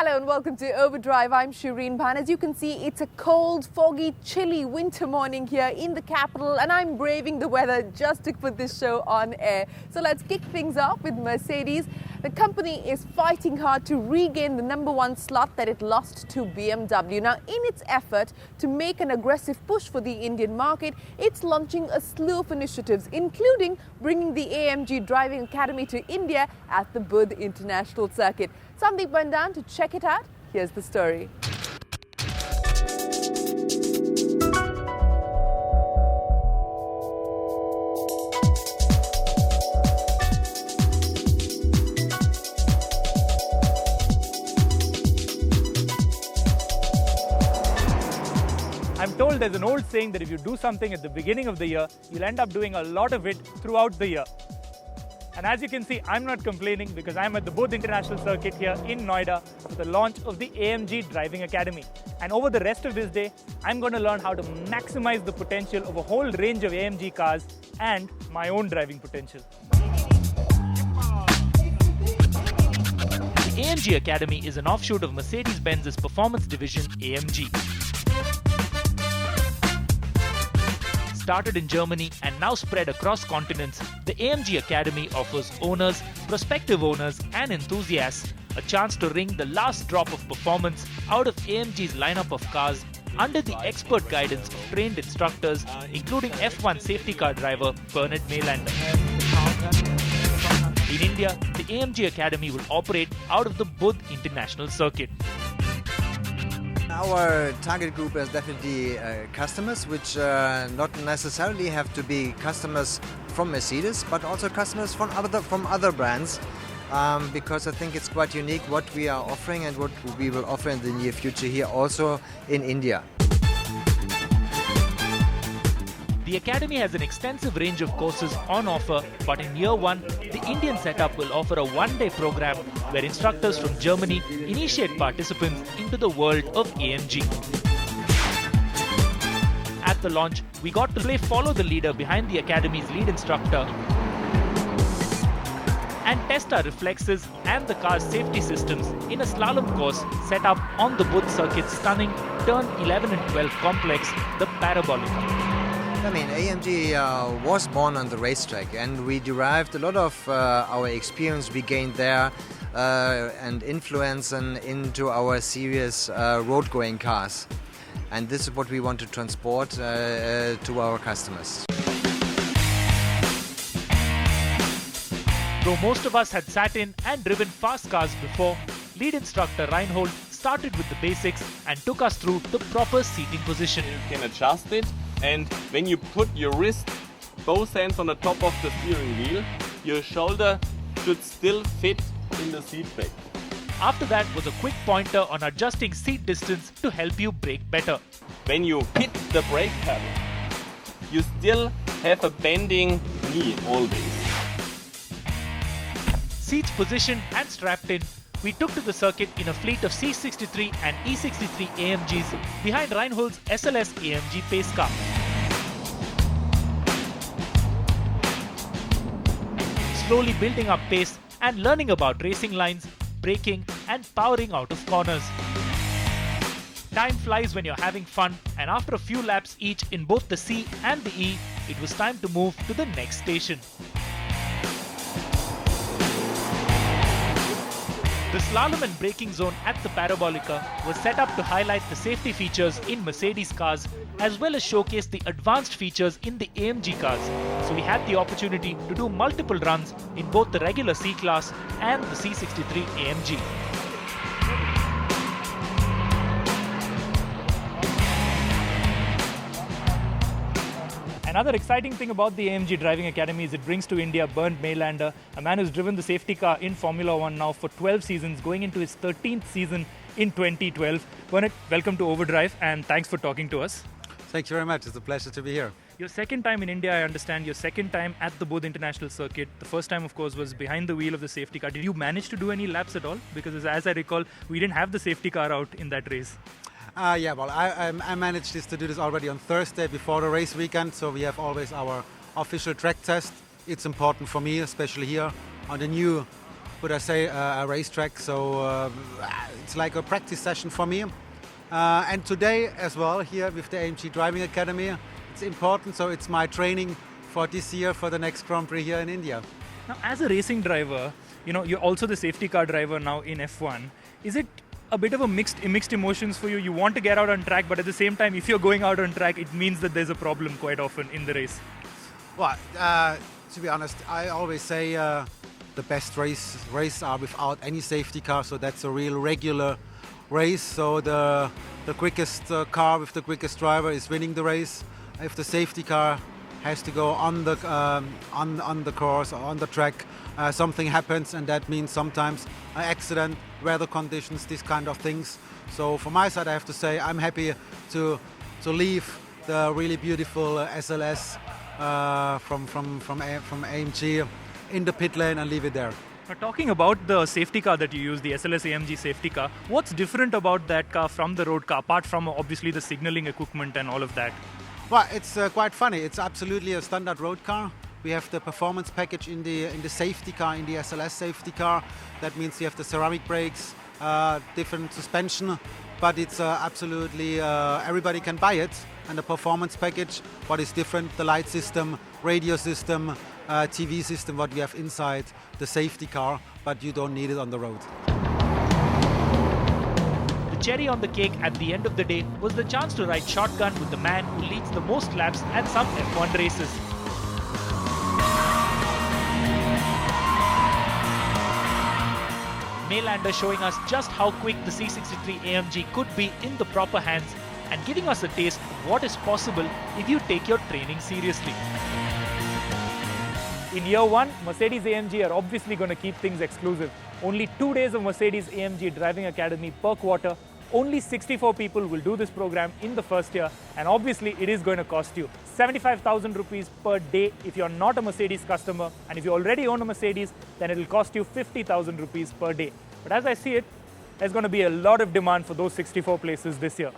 Hello and welcome to Overdrive. I'm Shireen Bhan. As you can see, it's a cold, foggy, chilly winter morning here in the capital, and I'm braving the weather just to put this show on air. So let's kick things off with Mercedes. The company is fighting hard to regain the #1 slot that it lost to BMW. Now, in its effort to make an aggressive push for the Indian market, it's launching a slew of initiatives, including bringing the AMG Driving Academy to India at the Buddh International Circuit. Sandeep went down to check it out. Here's the story. I'm told there's an old saying that if you do something at the beginning of the year, you'll end up doing a lot of it throughout the year. And as you can see, I'm not complaining because I'm at the Buddh International Circuit here in Noida for the launch of the AMG Driving Academy. And over the rest of this day, I'm going to learn how to maximize the potential of a whole range of AMG cars and my own driving potential. The AMG Academy is an offshoot of Mercedes-Benz's performance division AMG. Started in Germany and now spread across continents, the AMG Academy offers owners, prospective owners and enthusiasts a chance to wring the last drop of performance out of AMG's lineup of cars under the expert guidance of trained instructors, including F1 safety car driver Maylander. In India, the AMG Academy will operate out of the Buddh International Circuit. Our target group is definitely customers, which not necessarily have to be customers from Mercedes, but also customers from other brands, because I think it's quite unique what we are offering and what we will offer in the near future here also in India. The Academy has an extensive range of courses on offer, but in year one, the Indian setup will offer a one-day program where instructors from Germany initiate participants into the world of AMG. At the launch, we got to play follow the leader behind the Academy's lead instructor and test our reflexes and the car's safety systems in a slalom course set up on the Buddh Circuit's stunning turn 11 and 12 complex, the Parabolica. I mean, AMG was born on the racetrack, and we derived a lot of our experience we gained there and influence into our serious road-going cars. And this is what we want to transport to our customers. Though most of us had sat in and driven fast cars before, lead instructor Reinhold started with the basics and took us through the proper seating position. You can adjust it, and when you put your wrist, both hands on the top of the steering wheel, your shoulder should still fit in the seat back. After that was a quick pointer on adjusting seat distance to help you brake better. When you hit the brake pedal, you still have a bending knee always. Seats positioned and strapped in, we took to the circuit in a fleet of C63 and E63 AMGs behind Reinhold's SLS AMG pace car. Slowly building up pace and learning about racing lines, braking and powering out of corners. Time flies when you're having fun, and after a few laps each in both the C and the E, it was time to move to the next station. The slalom and braking zone at the Parabolica was set up to highlight the safety features in Mercedes cars as well as showcase the advanced features in the AMG cars. So we had the opportunity to do multiple runs in both the regular C-Class and the C63 AMG. Another exciting thing about the AMG Driving Academy is it brings to India Bernd Maylander, a man who's driven the safety car in Formula One now for 12 seasons, going into his 13th season in 2012. Bernd, welcome to Overdrive and thanks for talking to us. Thank you very much. It's a pleasure to be here. Your second time in India, I understand. Your second time at the Buddh International Circuit. The first time, of course, was behind the wheel of the safety car. Did you manage to do any laps at all? Because as I recall, we didn't have the safety car out in that race. I managed to do this already on Thursday before the race weekend, so we have always our official track test. It's important for me, especially here on the new would I say, a racetrack. So it's like a practice session for me. And today as well, here with the AMG Driving Academy, it's important. So it's my training for this year, for the next Grand Prix here in India. Now, as a racing driver, you're also the safety car driver now in F1. Is it a bit of a mixed emotions for you? You want to get out on track, but at the same time, if you're going out on track, it means that there's a problem quite often in the race. Well, to be honest, I always say the best race are without any safety car. So that's a real regular race. So the quickest car with the quickest driver is winning the race. If the safety car has to go on the course or on the track, something happens, and that means sometimes an accident, weather conditions, these kind of things. So from my side, I have to say I'm happy to leave the really beautiful SLS from AMG in the pit lane and leave it there. Now, talking about the safety car that you use, the SLS AMG safety car, what's different about that car from the road car, apart from obviously the signaling equipment and all of that? Well, it's quite funny. It's absolutely a standard road car. We have the performance package in the safety car, in the SLS safety car. That means you have the ceramic brakes, different suspension, but it's absolutely everybody can buy it. And the performance package, what is different? The light system, radio system, TV system, what we have inside the safety car, but you don't need it on the road. The cherry on the cake at the end of the day was the chance to ride shotgun with the man who leads the most laps at some F1 races. Maylander showing us just how quick the C63 AMG could be in the proper hands and giving us a taste of what is possible if you take your training seriously. In year one, Mercedes AMG are obviously going to keep things exclusive. Only 2 days of Mercedes AMG Driving Academy per quarter. Only 64 people will do this program in the first year, and obviously it is going to cost you 75,000 rupees per day if you're not a Mercedes customer, and if you already own a Mercedes, then it will cost you 50,000 rupees per day. But as I see it, there's going to be a lot of demand for those 64 places this year.